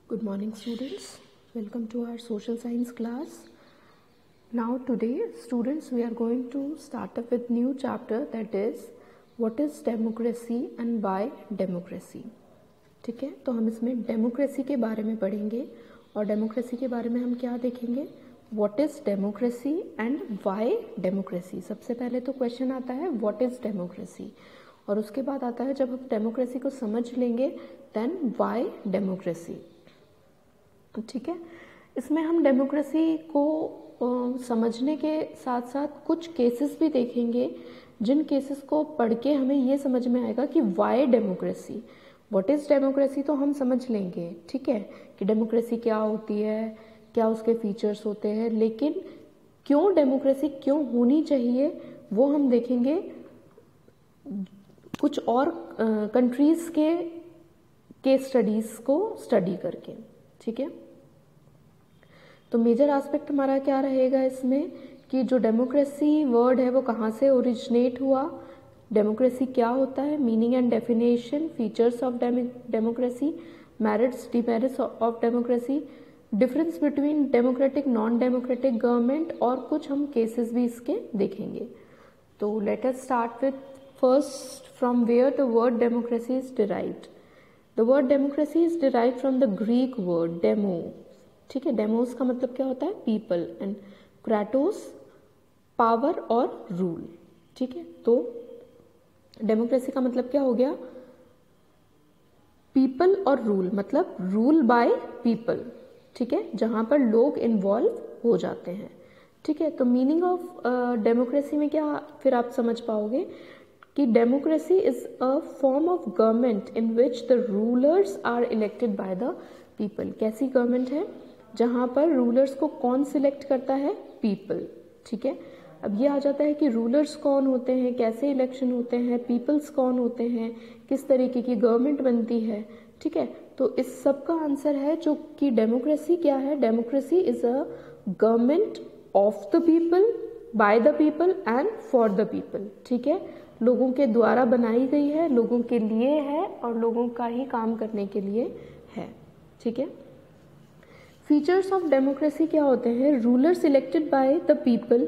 Good morning students, welcome to our social science class. Now today students we are going to start up with new chapter, that is what is democracy and why democracy. ठीक है, तो हम इसमें democracy के बारे में पढ़ेंगे और डेमोक्रेसी के बारे में हम क्या देखेंगे, what is democracy and why democracy. सबसे पहले तो क्वेश्चन आता है व्हाट इज डेमोक्रेसी और उसके बाद आता है जब हम डेमोक्रेसी को समझ लेंगे देन व्हाई डेमोक्रेसी. ठीक है, इसमें हम डेमोक्रेसी को समझने के साथ साथ कुछ केसेस भी देखेंगे जिन केसेस को पढ़ के हमें ये समझ में आएगा कि Y democracy, what is democracy तो हम समझ लेंगे. ठीक है, कि डेमोक्रेसी क्या होती है, क्या उसके फीचर्स होते हैं, लेकिन क्यों डेमोक्रेसी क्यों होनी चाहिए वो हम देखेंगे कुछ और कंट्रीज के केस स्टडीज को स्टडी करके. ठीक है, तो मेजर एस्पेक्ट हमारा क्या रहेगा इसमें कि जो डेमोक्रेसी वर्ड है वो कहाँ से ओरिजिनेट हुआ, डेमोक्रेसी क्या होता है, meaning and definition, features of democracy, merits demerits of democracy, difference between democratic non democratic government और कुछ हम केसेस भी इसके देखेंगे. तो let us start with first from where the word democracy is derived. The word democracy is derived from the Greek word demo. ठीक है, demos का मतलब क्या होता है, पीपल, एंड क्राटोस पावर और रूल. ठीक है, तो डेमोक्रेसी का मतलब क्या हो गया, पीपल और रूल, मतलब रूल बाय पीपल. ठीक है, जहां पर लोग इन्वॉल्व हो जाते हैं. ठीक है, तो मीनिंग ऑफ डेमोक्रेसी में क्या फिर आप समझ पाओगे कि democracy is a form of government in which the rulers are elected by the people. कैसी गवर्नमेंट है जहां पर रूलर्स को कौन सिलेक्ट करता है, पीपल. ठीक है, अब ये आ जाता है कि रूलर्स कौन होते हैं, कैसे इलेक्शन होते हैं, पीपल्स कौन होते हैं, किस तरीके की गवर्नमेंट बनती है. ठीक है, तो इस सब का आंसर है जो कि डेमोक्रेसी क्या है, democracy is a government of the people, bye the people and for the people. ठीक है, लोगों के द्वारा बनाई गई है, लोगों के लिए है और लोगों का ही काम करने के लिए है. ठीक है, फीचर्स ऑफ डेमोक्रेसी क्या होते हैं, ruler selected by the people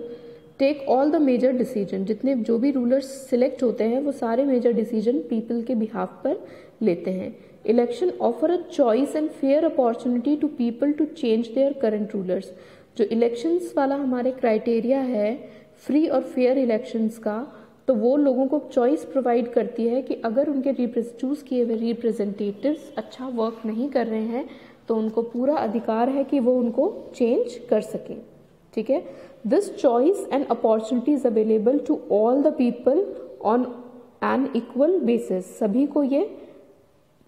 take all the major decision. जितने जो भी रूलर्स सिलेक्ट होते हैं वो सारे मेजर डिसीजन पीपल के बिहाफ पर लेते हैं. Election offer a choice and fair opportunity to people to change their current rulers. जो इलेक्शंस वाला हमारे क्राइटेरिया है फ्री और फेयर इलेक्शंस का, तो वो लोगों को चॉइस प्रोवाइड करती है कि अगर उनके चूज किए हुए रिप्रेजेंटेटिव्स अच्छा वर्क नहीं कर रहे हैं तो उनको पूरा अधिकार है कि वो उनको चेंज कर सके. ठीक है, this choice and opportunity is available to all the people on an equal basis. सभी को ये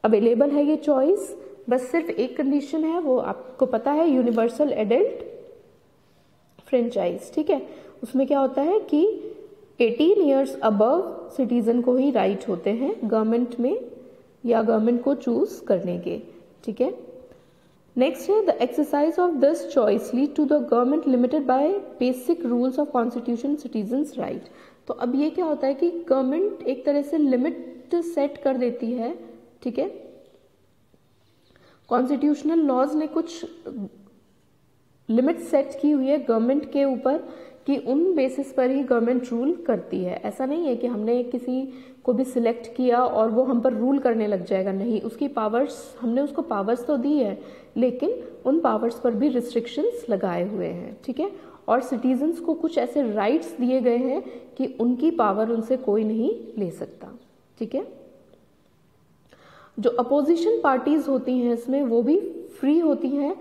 अवेलेबल है ये चॉइस, बस सिर्फ एक कंडीशन है, वो आपको पता है, यूनिवर्सल एडल्ट फ्रेंचाइज. ठीक है, उसमें क्या होता है कि 18 ईयर्स अबव सिटीजन को ही राइट होते हैं गवर्नमेंट में या गवर्नमेंट को चूज करने के. ठीक है, नेक्स्ट है the exercise of this choice lead to the government limited by basic rules of constitution citizens right. तो अब ये क्या होता है कि गवर्नमेंट एक तरह से लिमिट सेट कर देती है. ठीक है, कॉन्स्टिट्यूशनल लॉज ने कुछ लिमिट सेट की हुई है गवर्नमेंट के ऊपर कि उन बेसिस पर ही गवर्नमेंट रूल करती है. ऐसा नहीं है कि हमने किसी को भी सिलेक्ट किया और वो हम पर रूल करने लग जाएगा, नहीं, उसकी पावर्स, हमने उसको पावर्स तो दी है लेकिन उन पावर्स पर भी रिस्ट्रिक्शंस लगाए हुए हैं. ठीक है, और सिटीजन्स को कुछ ऐसे राइट्स दिए गए हैं कि उनकी पावर उनसे कोई नहीं ले सकता. ठीक है, जो अपोजिशन पार्टीज होती हैं इसमें वो भी फ्री होती हैं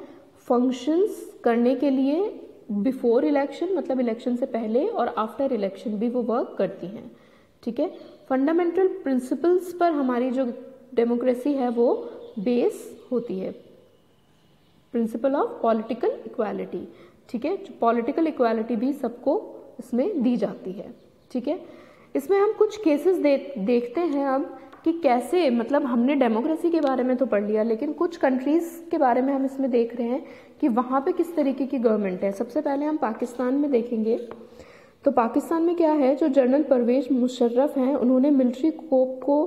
फंक्शंस करने के लिए बिफोर इलेक्शन, मतलब इलेक्शन से पहले, और आफ्टर इलेक्शन भी वो वर्क करती हैं. ठीक है, फंडामेंटल प्रिंसिपल्स पर हमारी जो डेमोक्रेसी है वो बेस होती है, प्रिंसिपल ऑफ पॉलिटिकल इक्वालिटी. ठीक है, पॉलिटिकल इक्वालिटी भी सबको इसमें दी जाती है. ठीक है, इसमें हम कुछ केसेस देखते हैं अब कि कैसे, मतलब हमने डेमोक्रेसी के बारे में तो पढ़ लिया लेकिन कुछ कंट्रीज के बारे में हम इसमें देख रहे हैं कि वहां पे किस तरीके की गवर्नमेंट है. सबसे पहले हम पाकिस्तान में देखेंगे. तो पाकिस्तान में क्या है, जो जनरल परवेज मुशर्रफ हैं उन्होंने मिलिट्री कोप को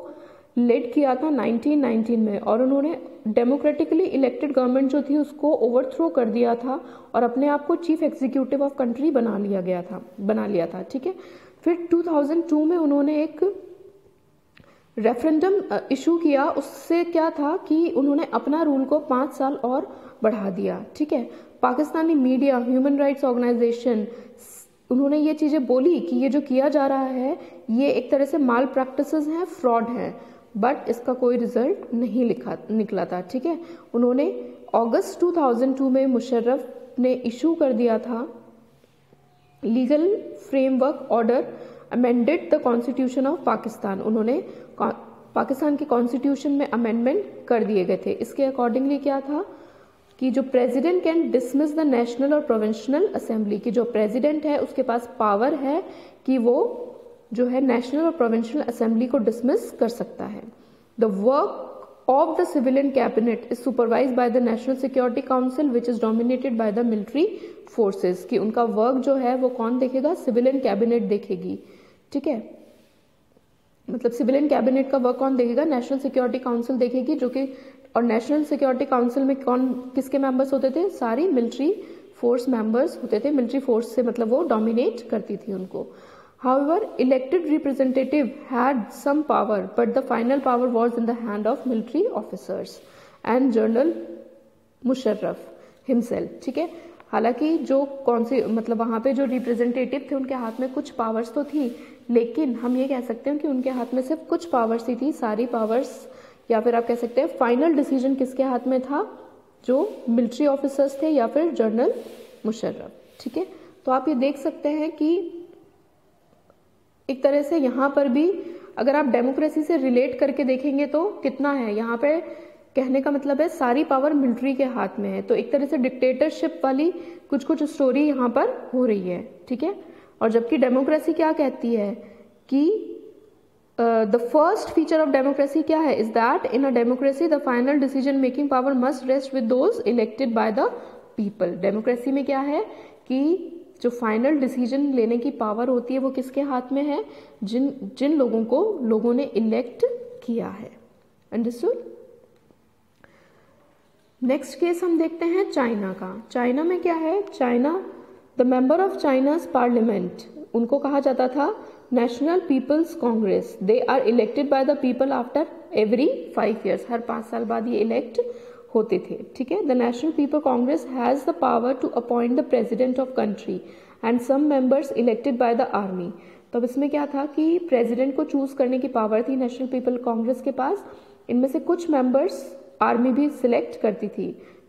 लेड किया था 1919 में, और उन्होंने डेमोक्रेटिकली इलेक्टेड गवर्नमेंट जो थी उसको ओवरथ्रो कर दिया था और अपने आप को चीफ एग्जीक्यूटिव ऑफ कंट्री बना लिया था। ठीक है, फिर 2002 में उन्होंने एक रेफरेंडम इशू किया। उससे क्या था कि उन्होंने अपना रूल को 5 साल और बढ़ा दिया। ठीक है, Pakistani media, human rights organization, उन्होंने ये चीजें बोली कि ये जो किया जा रहा है ये एक तरह से माल प्रैक्टिसेस हैं, फ्रॉड है, बट इसका कोई रिजल्ट नहीं निकला था। ठीक है, उन्होंने अगस्त 2002 में मुशर्रफ ने इशू कर दिया था legal framework order amended the constitution of Pakistan. उन्होंने पाकिस्तान के कॉन्स्टिट्यूशन में अमेंडमेंट कर दिए गए थे। इसके अकॉर्डिंगली क्या था कि जो president can dismiss the national और प्रोविंशियल असेंबली, की जो प्रेसिडेंट है उसके पास पावर है कि वो जो है नेशनल और प्रोविंशियल असेंबली को डिसमिस कर सकता है। The work of the civilian cabinet is supervised by the national security council which is dominated by the military forces, कि उनका वर्क जो है वो कौन देखेगा, सिविलियन कैबिनेट देखेगी। ठीक है, मतलब सिविलियन कैबिनेट का वर्क कौन देखेगा, नेशनल सिक्योरिटी काउंसिल देखेगी, जो कि और नेशनल सिक्योरिटी काउंसिल में कौन किसके मेंबर्स होते थे, सारी मिलिट्री फोर्स मेंबर्स होते थे। मिलिट्री फोर्स से मतलब वो डोमिनेट करती थी उनको। However, elected representative had some power, but the final power was in the hand of military officers and General Musharraf himself. ठीक है, हालांकि जो मतलब वहां पे जो रिप्रेजेंटेटिव थे उनके हाथ में कुछ पावर्स तो थी, लेकिन हम ये कह सकते हैं कि उनके हाथ में सिर्फ कुछ पावर्स ही थी, सारी पावर्स, या फिर आप कह सकते हैं फाइनल डिसीजन किसके हाथ में था, जो मिलिट्री ऑफिसर्स थे या फिर जनरल मुशर्रफ। ठीक है, तो आप ये देख सकते हैं कि एक तरह से यहाँ पर भी अगर आप डेमोक्रेसी से रिलेट करके देखेंगे तो कितना है, यहाँ पे कहने का मतलब है सारी पावर मिलिट्री के हाथ में है। तो एक तरह से डिक्टेटरशिप वाली कुछ स्टोरी यहाँ पर हो रही है। ठीक है, और जबकि डेमोक्रेसी क्या कहती है कि the first feature of democracy क्या है, is that in a democracy the final decision making power must rest with those elected by the people. Democracy में क्या है कि जो फाइनल डिसीजन लेने की पावर होती है वो किसके हाथ में है, जिन लोगों को लोगों ने इलेक्ट किया है। अंडरस्टूड। नेक्स्ट केस हम देखते हैं चाइना का। चाइना में क्या है, China the member of China's parliament, उनको कहा जाता था national people's congress. They are elected by the people after every 5 years, हर 5 साल बाद ये इलेक्ट होते थे। ठीक है, the national people congress has the power to appoint the president of country and some members elected by the army. तो अब इसमें क्या था कि प्रेसिडेंट को चूज करने की पावर थी नेशनल पीपल कांग्रेस के पास, इनमें से कुछ मेंबर्स आर्मी भी सिलेक्ट करती थी।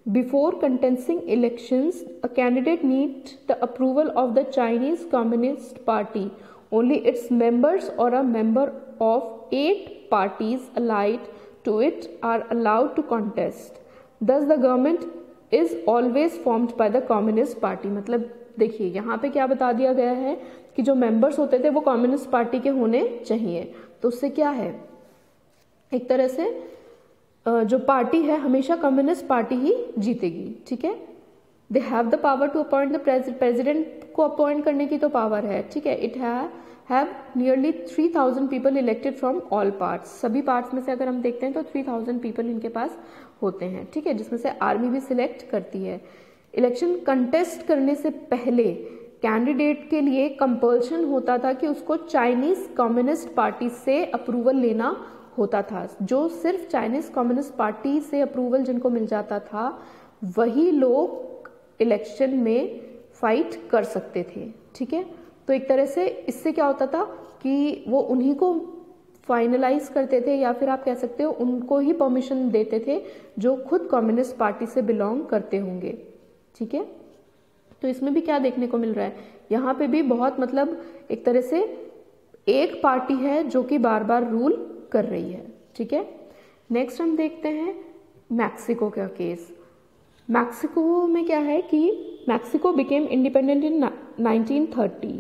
Before contesting elections a candidate need the approval of the Chinese Communist Party, only its members और a member of 8 parties allied to it are allowed to contest. Thus the government is always formed by the communist party। मतलब देखिए यहाँ पे क्या बता दिया गया है कि जो मेंबर्स होते थे वो कम्युनिस्ट पार्टी के होने चाहिए। तो उससे क्या है, एक तरह से जो पार्टी है हमेशा कम्युनिस्ट पार्टी ही जीतेगी। ठीक है, they have the power to appoint the president को अपॉइंट करने की तो पावर है। ठीक है, it have nearly 3000 people elected from all parts. सभी पार्ट्स में से अगर हम देखते हैं तो 3000 पीपल इनके पास होते हैं। ठीक है, जिसमें से आर्मी भी सिलेक्ट करती है। इलेक्शन कंटेस्ट करने से पहले कैंडिडेट के लिए कंपल्शन होता था कि उसको चाइनीज कम्युनिस्ट पार्टी से अप्रूवल लेना होता था। जो सिर्फ चाइनीज कम्युनिस्ट पार्टी से अप्रूवल जिनको मिल जाता था वही लोग इलेक्शन में फाइट कर सकते थे। ठीक है, तो एक तरह से इससे क्या होता था कि वो उन्हीं को फाइनलाइज करते थे, या फिर आप कह सकते हो उनको ही परमिशन देते थे जो खुद कम्युनिस्ट पार्टी से बिलोंग करते होंगे। ठीक है, तो इसमें भी क्या देखने को मिल रहा है, यहाँ पे भी बहुत मतलब एक तरह से एक पार्टी है जो कि बार बार रूल कर रही है। ठीक है, नेक्स्ट हम देखते हैं मैक्सिको का केस। मैक्सिको में क्या है कि Mexico became independent in 1930।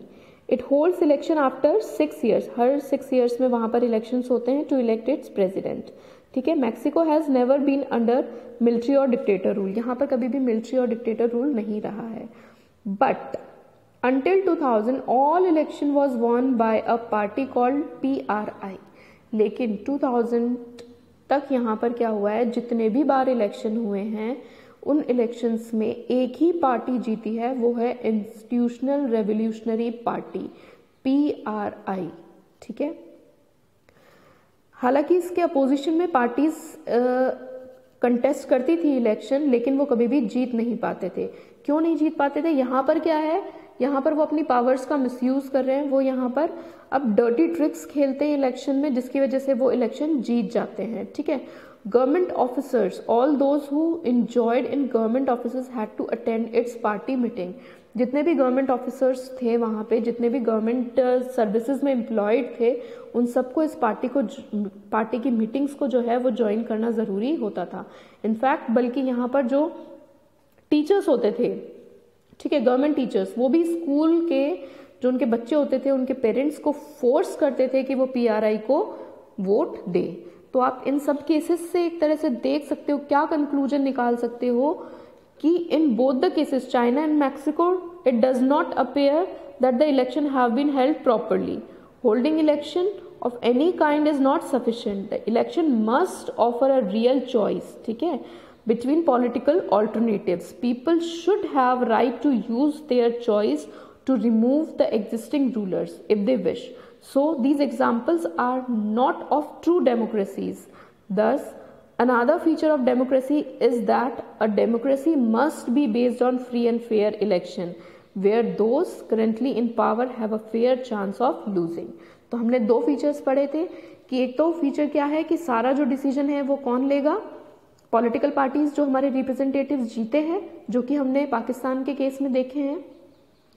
It holds election after 6 years, her 6 years में वहां पर इलेक्शंस होते हैं टू इलेक्ट इट्स प्रेसिडेंट। ठीक है, Mexico has never been under military और डिक्टेटर रूल, यहाँ पर कभी भी मिलिट्री और डिक्टेटर रूल नहीं रहा है। But until 2000 all election was won by a party called PRI। लेकिन 2000 तक यहाँ पर क्या हुआ है, जितने भी बार इलेक्शन हुए हैं उन इलेक्शंस में एक ही पार्टी जीती है, वो है इंस्टीट्यूशनल रेवोल्यूशनरी पार्टी, PRI। ठीक है, हालांकि इसके अपोजिशन में पार्टीज कंटेस्ट करती थी इलेक्शन, लेकिन वो कभी भी जीत नहीं पाते थे। क्यों नहीं जीत पाते थे? यहाँ पर क्या है, यहाँ पर वो अपनी पावर्स का मिसयूज कर रहे हैं, वो यहाँ पर अब डर्टी ट्रिक्स खेलते हैं इलेक्शन में, जिसकी वजह से वो इलेक्शन जीत जाते हैं। ठीक है, government officers, all those who enjoyed in government officers had to attend its party meeting. जितने भी गवर्नमेंट ऑफिसर्स थे वहाँ पे, जितने भी गवर्नमेंट सर्विसेज में एम्प्लॉयड थे, उन सबको इस पार्टी की मीटिंग्स को जो है वो ज्वाइन करना ज़रूरी होता था। इनफैक्ट बल्कि यहाँ पर जो टीचर्स होते थे, ठीक है, गवर्नमेंट टीचर्स, वो भी स्कूल के जो उनके बच्चे होते थे उनके पेरेंट्स को फोर्स करते थे कि वो PRI को वोट दे। तो आप इन सब केसेस से एक तरह से देख सकते हो, क्या कंक्लूजन निकाल सकते हो कि in both the cases, China and Mexico, it does not appear that the election have been held properly. Holding election of any kind is not sufficient. The election must offer a real choice, ठीक है, between political alternatives. People should have right to use their choice to remove the existing rulers if they wish. So these examples are not of true democracies. Thus, another feature of democracy is that a democracy must be based on free and fair election, where those currently in power have a fair chance of losing. तो हमने दो features पढ़े थे कि एक तो feature क्या है कि सारा जो डिसीजन है वो कौन लेगा, पॉलिटिकल पार्टीज जो हमारे रिप्रेजेंटेटिव्स जीते हैं, जो कि हमने पाकिस्तान के केस में देखे हैं,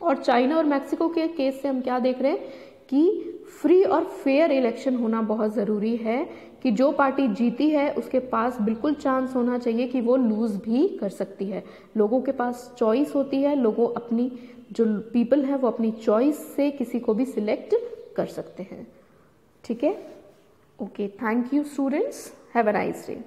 और चाइना और मैक्सिको के केस से हम क्या देख रहे हैं कि फ्री और फेयर इलेक्शन होना बहुत ज़रूरी है, कि जो पार्टी जीती है उसके पास बिल्कुल चांस होना चाहिए कि वो लूज भी कर सकती है। लोगों के पास चॉइस होती है, लोगों अपनी जो पीपल है वो अपनी चॉइस से किसी को भी सिलेक्ट कर सकते हैं। ठीक है, okay, thank you students, have a nice day.